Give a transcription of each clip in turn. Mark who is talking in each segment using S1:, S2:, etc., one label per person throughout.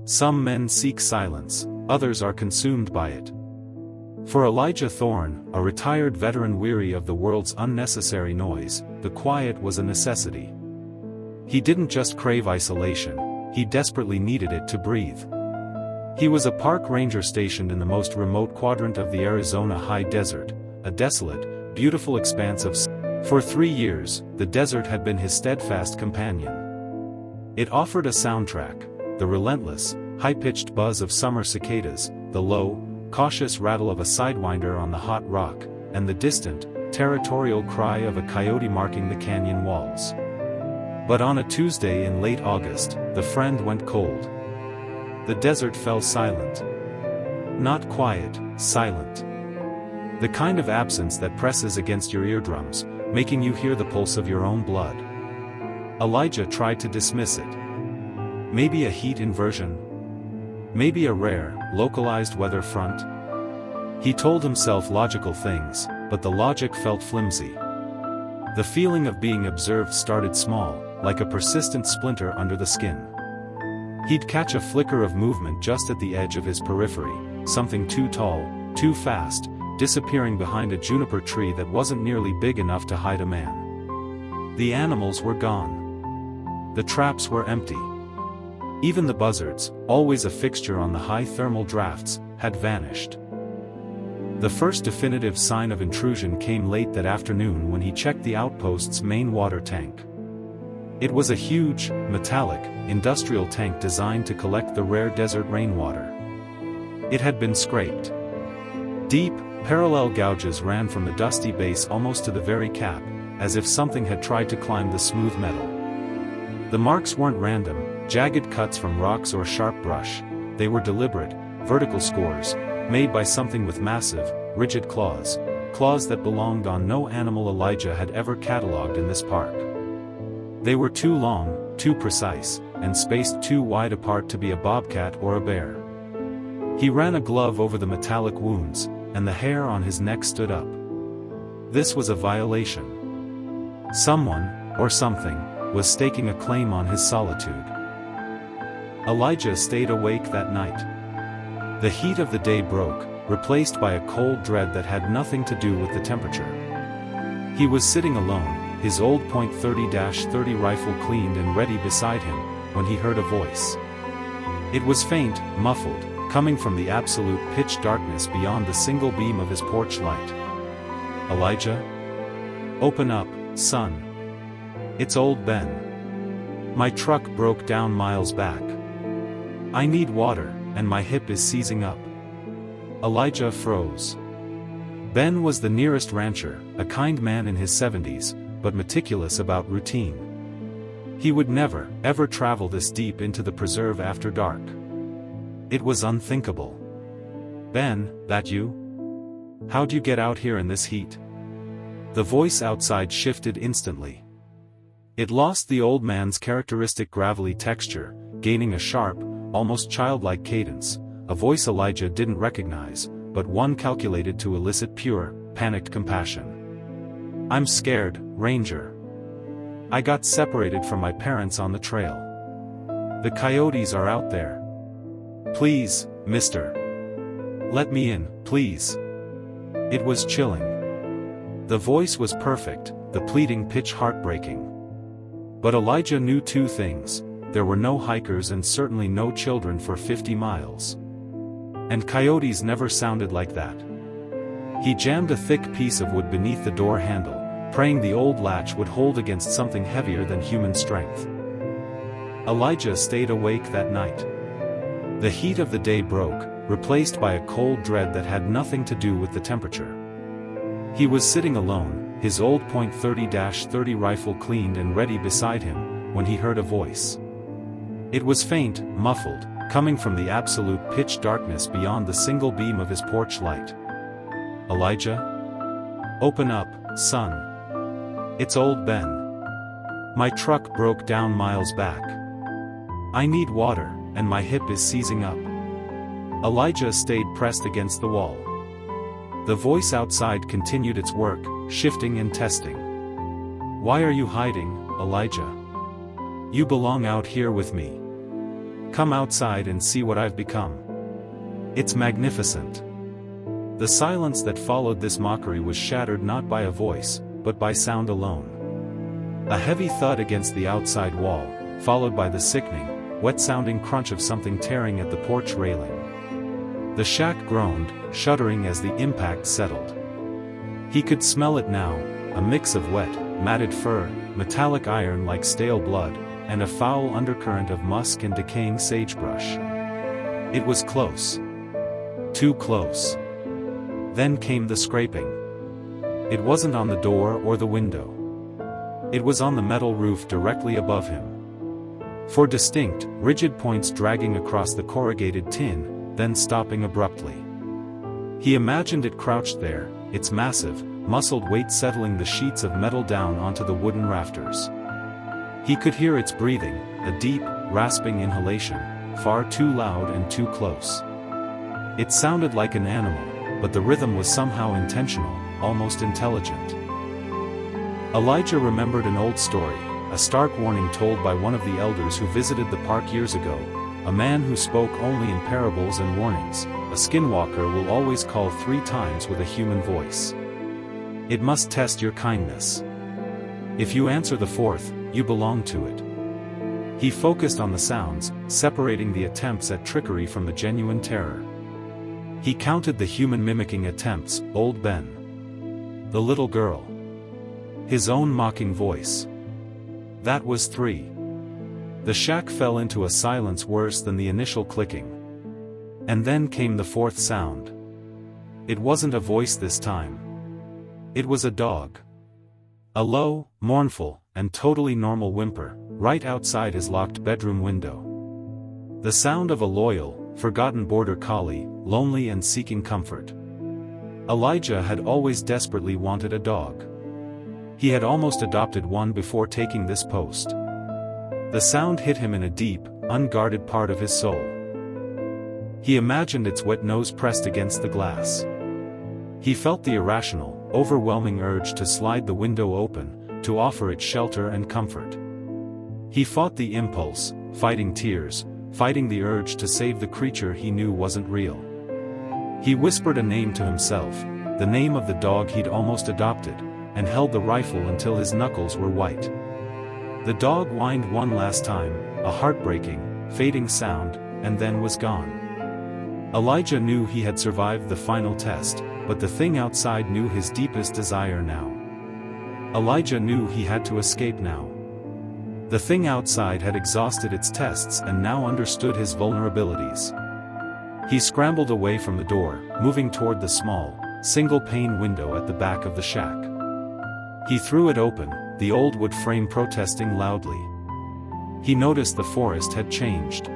S1: Some men seek silence, others are consumed by it. For Elijah Thorne, a retired veteran weary of the world's unnecessary noise, the quiet was a necessity. He didn't just crave isolation, he desperately needed it to breathe. He was a park ranger stationed in the most remote quadrant of the Arizona high desert, a desolate, beautiful expanse of sea. For 3 years, the desert had been his steadfast companion. It offered a soundtrack: the relentless, high-pitched buzz of summer cicadas, the low, cautious rattle of a sidewinder on the hot rock, and the distant, territorial cry of a coyote marking the canyon walls. But on a Tuesday in late August, the friend went cold. The desert fell silent. Not quiet, silent. The kind of absence that presses against your eardrums, making you hear the pulse of your own blood. Elijah tried to dismiss it. Maybe a heat inversion? Maybe a rare, localized weather front? He told himself logical things, but the logic felt flimsy. The feeling of being observed started small, like a persistent splinter under the skin. He'd catch a flicker of movement just at the edge of his periphery, something too tall, too fast, disappearing behind a juniper tree that wasn't nearly big enough to hide a man. The animals were gone. The traps were empty. Even the buzzards, always a fixture on the high thermal drafts, had vanished. The first definitive sign of intrusion came late that afternoon when he checked the outpost's main water tank. It was a huge, metallic, industrial tank designed to collect the rare desert rainwater. It had been scraped. Deep, parallel gouges ran from the dusty base almost to the very cap, as if something had tried to climb the smooth metal. The marks weren't random, jagged cuts from rocks or sharp brush. They were deliberate, vertical scores, made by something with massive, rigid claws, claws that belonged on no animal Elijah had ever catalogued in this park. They were too long, too precise, and spaced too wide apart to be a bobcat or a bear. He ran a glove over the metallic wounds, and the hair on his neck stood up. This was a violation. Someone, or something, was staking a claim on his solitude. Elijah stayed awake that night. The heat of the day broke, replaced by a cold dread that had nothing to do with the temperature. He was sitting alone, his old .30-30 rifle cleaned and ready beside him, when he heard a voice. It was faint, muffled, coming from the absolute pitch darkness beyond the single beam of his porch light. "Elijah? Open up, son. It's old Ben. My truck broke down miles back. I need water, and my hip is seizing up." Elijah froze. Ben was the nearest rancher, a kind man in his 70s, but meticulous about routine. He would never, ever travel this deep into the preserve after dark. It was unthinkable. "Ben, that you? How'd you get out here in this heat?" The voice outside shifted instantly. It lost the old man's characteristic gravelly texture, gaining a sharp, almost childlike cadence, a voice Elijah didn't recognize, but one calculated to elicit pure, panicked compassion. "I'm scared, Ranger. I got separated from my parents on the trail. The coyotes are out there. Please, mister. Let me in, please." It was chilling. The voice was perfect, the pleading pitch heartbreaking. But Elijah knew two things: there were no hikers and certainly no children for 50 miles. And coyotes never sounded like that. He jammed a thick piece of wood beneath the door handle, praying the old latch would hold against something heavier than human strength. Elijah stayed awake that night. The heat of the day broke, replaced by a cold dread that had nothing to do with the temperature. He was sitting alone, his old .30-30 rifle cleaned and ready beside him, when he heard a voice. It was faint, muffled, coming from the absolute pitch darkness beyond the single beam of his porch light. "Elijah? Open up, son. It's old Ben. My truck broke down miles back. I need water, and my hip is seizing up." Elijah stayed pressed against the wall. The voice outside continued its work, shifting and testing. "Why are you hiding, Elijah? You belong out here with me. "Come outside and see what I've become. It's magnificent." The silence that followed this mockery was shattered not by a voice, but by sound alone. A heavy thud against the outside wall, followed by the sickening, wet-sounding crunch of something tearing at the porch railing. The shack groaned, shuddering as the impact settled. He could smell it now, a mix of wet, matted fur, metallic iron like stale blood, and a foul undercurrent of musk and decaying sagebrush. It was close. Too close. Then came the scraping. It wasn't on the door or the window. It was on the metal roof directly above him. Four distinct, rigid points dragging across the corrugated tin, then stopping abruptly. He imagined it crouched there, its massive, muscled weight settling the sheets of metal down onto the wooden rafters. He could hear its breathing, a deep, rasping inhalation, far too loud and too close. It sounded like an animal, but the rhythm was somehow intentional, almost intelligent. Elijah remembered an old story, a stark warning told by one of the elders who visited the park years ago. A man who spoke only in parables and warnings, a skinwalker will always call 3 times with a human voice. It must test your kindness. If you answer the 4th, you belong to it. He focused on the sounds, separating the attempts at trickery from the genuine terror. He counted the human mimicking attempts, old Ben. The little girl. His own mocking voice. That was 3. The shack fell into a silence worse than the initial clicking. And then came the 4th sound. It wasn't a voice this time. It was a dog. A low, mournful, and totally normal whimper, right outside his locked bedroom window. The sound of a loyal, forgotten border collie, lonely and seeking comfort. Elijah had always desperately wanted a dog. He had almost adopted one before taking this post. The sound hit him in a deep, unguarded part of his soul. He imagined its wet nose pressed against the glass. He felt the irrational, overwhelming urge to slide the window open, to offer it shelter and comfort. He fought the impulse, fighting tears, fighting the urge to save the creature he knew wasn't real. He whispered a name to himself, the name of the dog he'd almost adopted, and held the rifle until his knuckles were white. The dog whined one last time, a heartbreaking, fading sound, and then was gone. Elijah knew he had survived the final test, but the thing outside knew his deepest desire now. Elijah knew he had to escape now. The thing outside had exhausted its tests and now understood his vulnerabilities. He scrambled away from the door, moving toward the small, single-pane window at the back of the shack. He threw it open, the old wood frame protesting loudly. He noticed the forest had changed.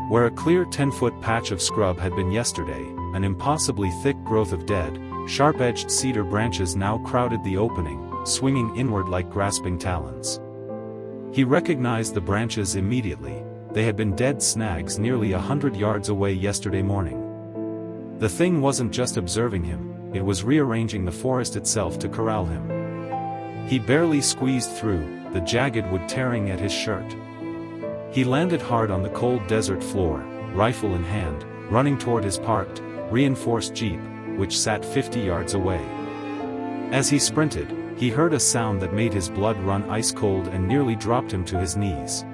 S1: Where a clear 10-foot patch of scrub had been yesterday, an impossibly thick growth of dead, sharp-edged cedar branches now crowded the opening, swinging inward like grasping talons. He recognized the branches immediately. They had been dead snags nearly 100 yards away yesterday morning. The thing wasn't just observing him, it was rearranging the forest itself to corral him. He barely squeezed through, the jagged wood tearing at his shirt. He landed hard on the cold desert floor, rifle in hand, running toward his parked, reinforced jeep, which sat 50 yards away. As he sprinted, he heard a sound that made his blood run ice-cold and nearly dropped him to his knees.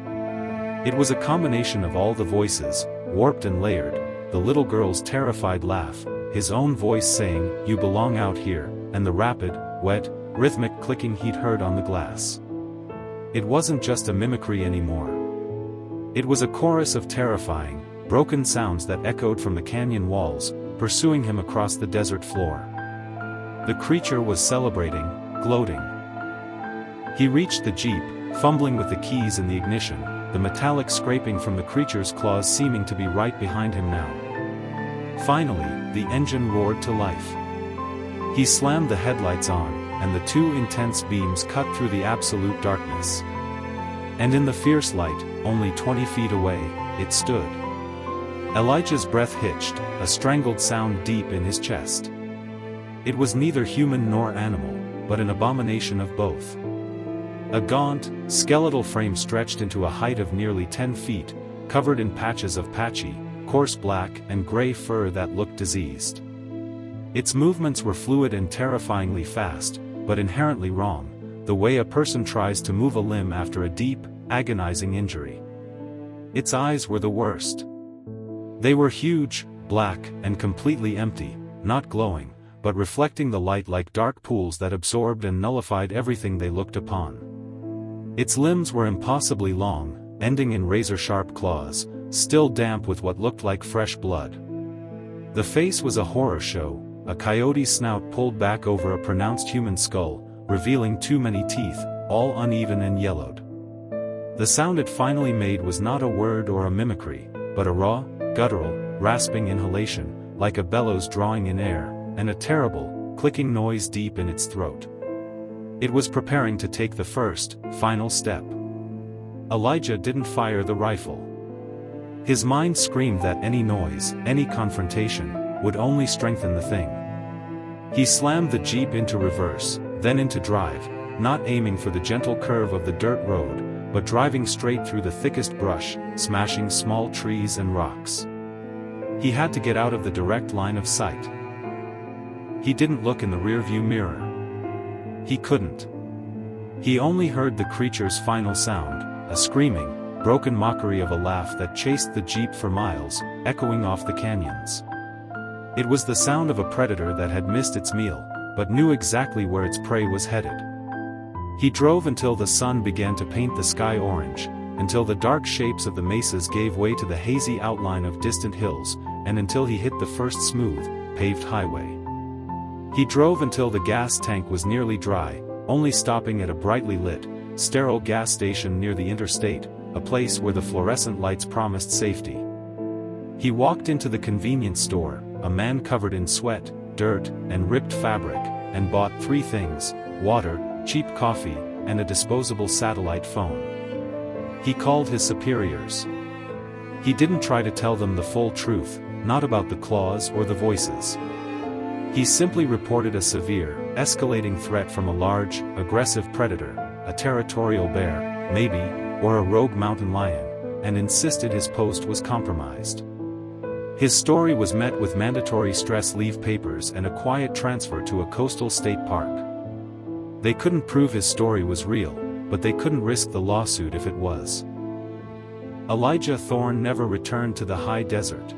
S1: It was a combination of all the voices, warped and layered, the little girl's terrified laugh, his own voice saying, "You belong out here," and the rapid, wet, rhythmic clicking he'd heard on the glass. It wasn't just a mimicry anymore. It was a chorus of terrifying, broken sounds that echoed from the canyon walls, pursuing him across the desert floor. The creature was celebrating, gloating. He reached the jeep, fumbling with the keys in the ignition, the metallic scraping from the creature's claws seeming to be right behind him now. Finally, the engine roared to life. He slammed the headlights on, and the 2 intense beams cut through the absolute darkness. And in the fierce light, only 20 feet away, it stood. Elijah's breath hitched, a strangled sound deep in his chest. It was neither human nor animal, but an abomination of both. A gaunt, skeletal frame stretched into a height of nearly 10 feet, covered in patches of patchy, coarse black and gray fur that looked diseased. Its movements were fluid and terrifyingly fast, but inherently wrong, the way a person tries to move a limb after a deep, agonizing injury. Its eyes were the worst. They were huge, black, and completely empty, not glowing, but reflecting the light like dark pools that absorbed and nullified everything they looked upon. Its limbs were impossibly long, ending in razor-sharp claws, still damp with what looked like fresh blood. The face was a horror show, a coyote's snout pulled back over a pronounced human skull, revealing too many teeth, all uneven and yellowed. The sound it finally made was not a word or a mimicry, but a raw, guttural, rasping inhalation, like a bellows drawing in air, and a terrible, clicking noise deep in its throat. It was preparing to take the first, final step. Elijah didn't fire the rifle. His mind screamed that any noise, any confrontation, would only strengthen the thing. He slammed the Jeep into reverse, then into drive, not aiming for the gentle curve of the dirt road, but driving straight through the thickest brush, smashing small trees and rocks. He had to get out of the direct line of sight. He didn't look in the rearview mirror. He couldn't. He only heard the creature's final sound, a screaming, broken mockery of a laugh that chased the Jeep for miles, echoing off the canyons. It was the sound of a predator that had missed its meal, but knew exactly where its prey was headed. He drove until the sun began to paint the sky orange, until the dark shapes of the mesas gave way to the hazy outline of distant hills, and until he hit the first smooth, paved highway. He drove until the gas tank was nearly dry, only stopping at a brightly lit, sterile gas station near the interstate, a place where the fluorescent lights promised safety. He walked into the convenience store, a man covered in sweat, dirt, and ripped fabric, and bought 3 things: water, cheap coffee, and a disposable satellite phone. He called his superiors. He didn't try to tell them the full truth, not about the claws or the voices. He simply reported a severe, escalating threat from a large, aggressive predator, a territorial bear, maybe, or a rogue mountain lion, and insisted his post was compromised. His story was met with mandatory stress leave papers and a quiet transfer to a coastal state park. They couldn't prove his story was real, but they couldn't risk the lawsuit if it was. Elijah Thorne never returned to the high desert.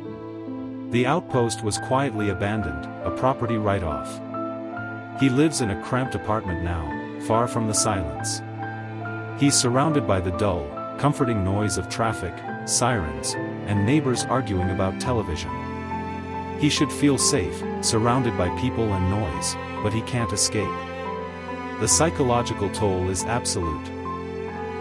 S1: The outpost was quietly abandoned, a property write-off. He lives in a cramped apartment now, far from the silence. He's surrounded by the dull, comforting noise of traffic, sirens, and neighbors arguing about television. He should feel safe, surrounded by people and noise, but he can't escape. The psychological toll is absolute.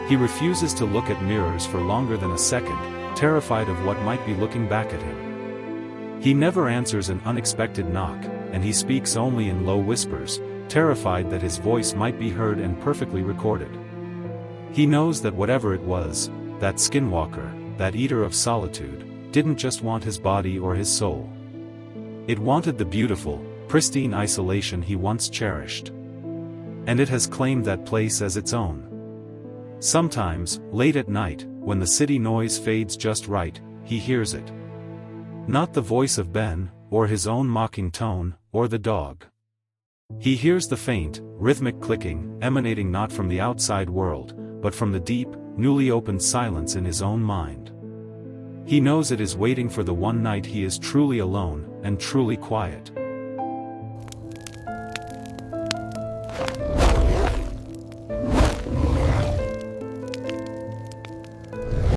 S1: He refuses to look at mirrors for longer than a second, terrified of what might be looking back at him. He never answers an unexpected knock, and he speaks only in low whispers, terrified that his voice might be heard and perfectly recorded. He knows that whatever it was, that Skinwalker, that eater of solitude, didn't just want his body or his soul. It wanted the beautiful, pristine isolation he once cherished. And it has claimed that place as its own. Sometimes, late at night, when the city noise fades just right, he hears it. Not the voice of Ben, or his own mocking tone, or the dog. He hears the faint, rhythmic clicking, emanating not from the outside world, but from the deep, newly opened silence in his own mind. He knows it is waiting for the one night he is truly alone, and truly quiet.